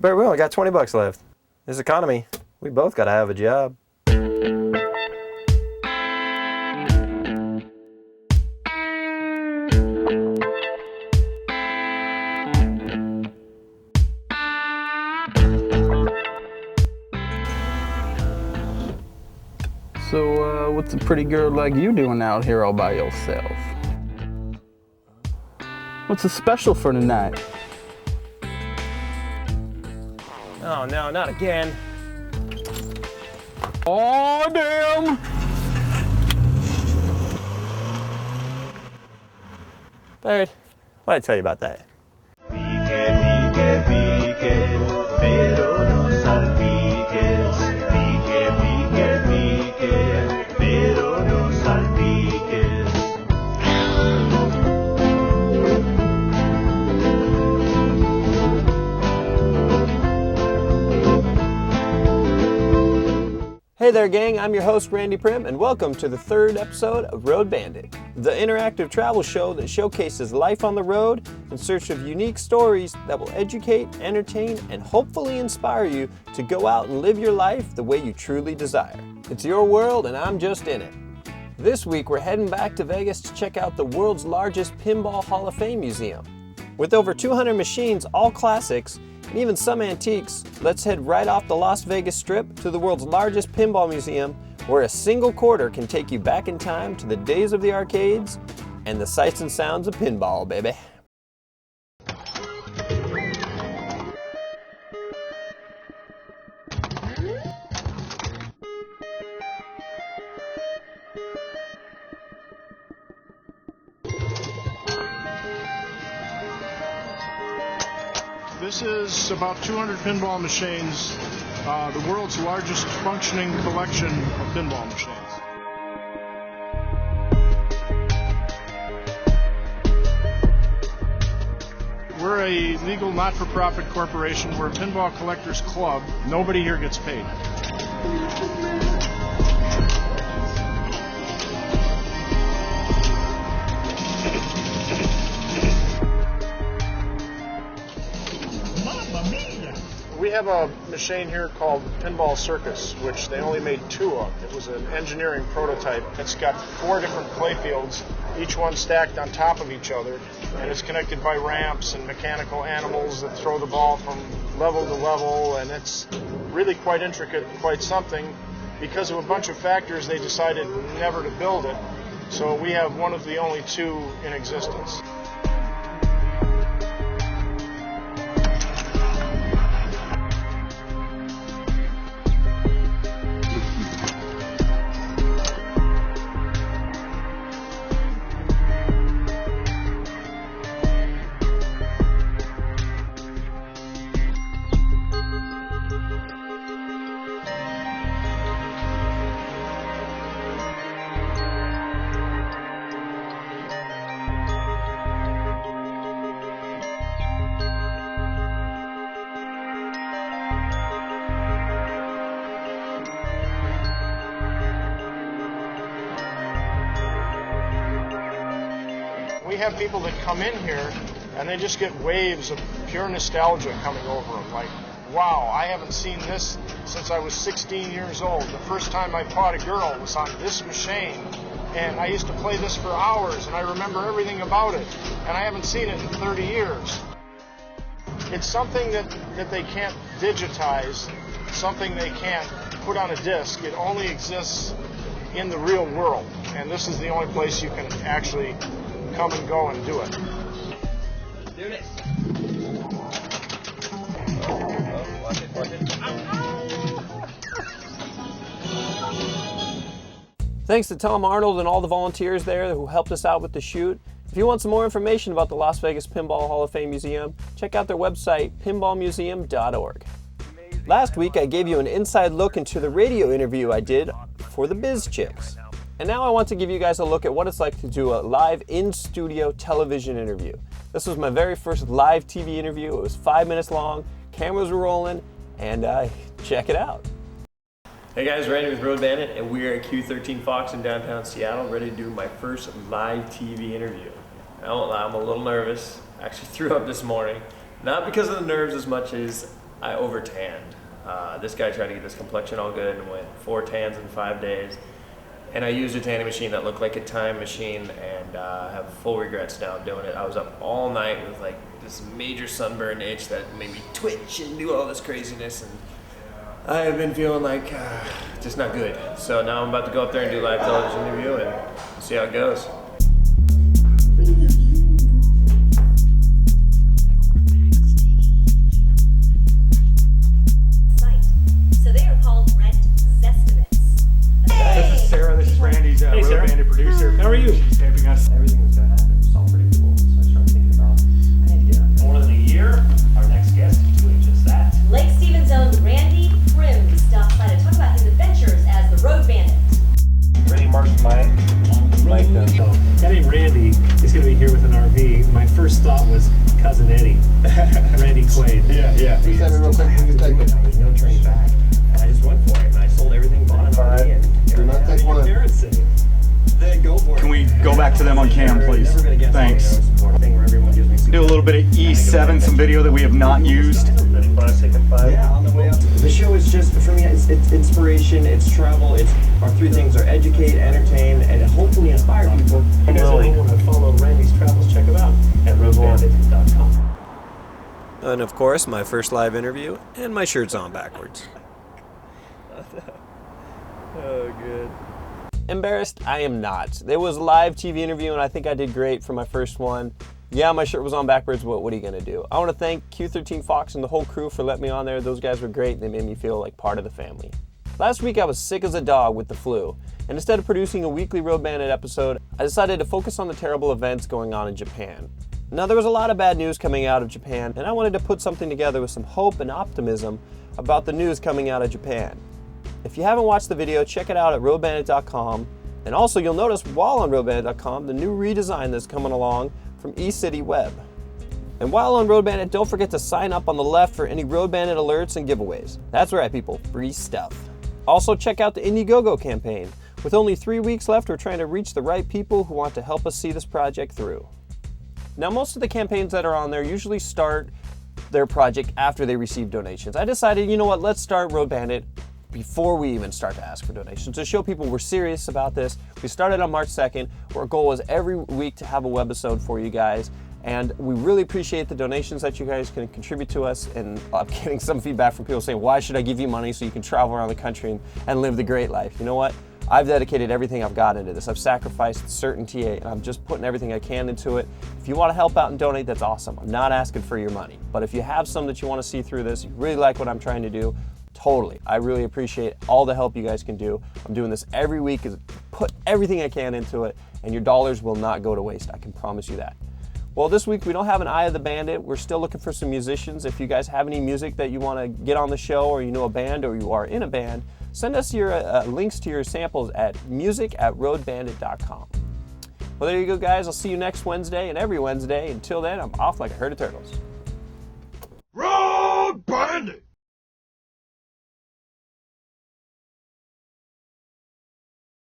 But we only got 20 bucks left. This economy, we both gotta have a job. So, what's a pretty girl like you doing out here all by yourself? What's so special for tonight? Oh no, not again. Oh, damn! Bird, what'd I tell you about that? Hey there gang, I'm your host Randy Prim and welcome to the third episode of Road Bandit, the interactive travel show that showcases life on the road in search of unique stories that will educate, entertain, and hopefully inspire you to go out and live your life the way you truly desire. It's your world and I'm just in it. This week we're heading back to Vegas to check out the world's largest Pinball Hall of Fame museum. With over 200 machines, all classics, and even some antiques, let's head right off the Las Vegas Strip to the world's largest pinball museum, where a single quarter can take you back in time to the days of the arcades and the sights and sounds of pinball, baby. This is about 200 pinball machines, the world's largest functioning collection of pinball machines. We're a legal not-for-profit corporation. We're a pinball collectors club. Nobody here gets paid. We have a machine here called Pinball Circus, which they only made 2 of. It was an engineering prototype. It's got 4 different playfields, each one stacked on top of each other, and it's connected by ramps and mechanical animals that throw the ball from level to level, and it's really quite intricate, quite something. Because of a bunch of factors, they decided never to build it, so we have one of the only 2 in existence. We have people that come in here and they just get waves of pure nostalgia coming over them. Like, wow, I haven't seen this since I was 16 years old. The first time I fought a girl was on this machine, and I used to play this for hours, and I remember everything about it, and I haven't seen it in 30 years. It's something that they can't digitize, something they can't put on a disc. It only exists in the real world, and this is the only place you can actually come and go and do it. Let's do this. Watch it. Thanks to Tom Arnold and all the volunteers there who helped us out with the shoot. If you want some more information about the Las Vegas Pinball Hall of Fame Museum, check out their website, pinballmuseum.org. Last week I gave you an inside look into the radio interview I did for the Biz Chicks. And now I want to give you guys a look at what it's like to do a live in-studio television interview. This was my very first live TV interview. It was 5 minutes long, cameras were rolling, and check it out. Hey guys, Randy with Road Bandit, and we are at Q13 Fox in downtown Seattle, ready to do my first live TV interview. I won't lie, I'm a little nervous. I actually threw up this morning. Not because of the nerves as much as I over-tanned. This guy tried to get this complexion all good and went 4 tans in 5 days. And I used a tanning machine that looked like a time machine, and have full regrets now doing it. I was up all night with like this major sunburn itch that made me twitch and do all this craziness, and I have been feeling like just not good. So now I'm about to go up there and do a live television interview and see how it goes. So they are called rent zestimates. This is Sarah, this is Randy's Road Bandit producer. How are you? She's taping us. Everything that's gonna happen is unpredictable, so I started thinking about, I need to get out here. More than a year, our next guest is doing just that. Lake Stevens' own Randy Prim stops by to talk about his adventures as the Road Bandit. Randy Mark's my So, guy named Randy is going to be here with an RV. My first thought was Cousin Eddie, Randy Quaid. Yeah. Please send me real quick, you can take it. There's no turning back. And I just went for it, and I sold everything, bought an RV, and Do not take one of them. Parents say. Then go for it. Can we go back to them on cam, please? Never gonna guess Thanks. thing where everyone gives me Do a little bit of E7, some video that we have not used. Yeah, on the way up. The show is just, for me, it's inspiration, it's travel, our 3 things are educate, entertain, and hopefully inspire people. If you guys ever want to follow Randy's travels, check him out at roadbandit.com. And of course, my first live interview, and my shirt's on backwards. Oh, good. Embarrassed? I am not. It was a live TV interview, and I think I did great for my first one. Yeah, my shirt was on backwards, but what are you going to do? I want to thank Q13 Fox and the whole crew for letting me on there. Those guys were great. They made me feel like part of the family. Last week, I was sick as a dog with the flu, and instead of producing a weekly Road Bandit episode, I decided to focus on the terrible events going on in Japan. Now, there was a lot of bad news coming out of Japan, and I wanted to put something together with some hope and optimism about the news coming out of Japan. If you haven't watched the video, check it out at roadbandit.com. And also, you'll notice while on roadbandit.com, the new redesign that's coming along from eCity Web. And while on Road Bandit, don't forget to sign up on the left for any Road Bandit alerts and giveaways. That's right, people, free stuff. Also, check out the Indiegogo campaign. With only 3 weeks left, we're trying to reach the right people who want to help us see this project through. Now, most of the campaigns that are on there usually start their project after they receive donations. I decided, you know what, let's start Road Bandit before we even start to ask for donations, to show people we're serious about this. We started on March 2nd. Our goal is every week to have a webisode for you guys, and we really appreciate the donations that you guys can contribute to us. And I'm getting some feedback from people saying, why should I give you money so you can travel around the country and live the great life? You know what? I've dedicated everything I've got into this. I've sacrificed certainty, and I'm just putting everything I can into it. If you want to help out and donate, that's awesome. I'm not asking for your money, but if you have some that you want to see through this, you really like what I'm trying to do, totally. I really appreciate all the help you guys can do. I'm doing this every week, is put everything I can into it, and your dollars will not go to waste. I can promise you that. Well, this week we don't have an Eye of the Bandit. We're still looking for some musicians. If you guys have any music that you want to get on the show, or you know a band, or you are in a band, send us your links to your samples at music@roadbandit.com. Well, there you go, guys. I'll see you next Wednesday and every Wednesday. Until then, I'm off like a herd of turtles. Road Bandit!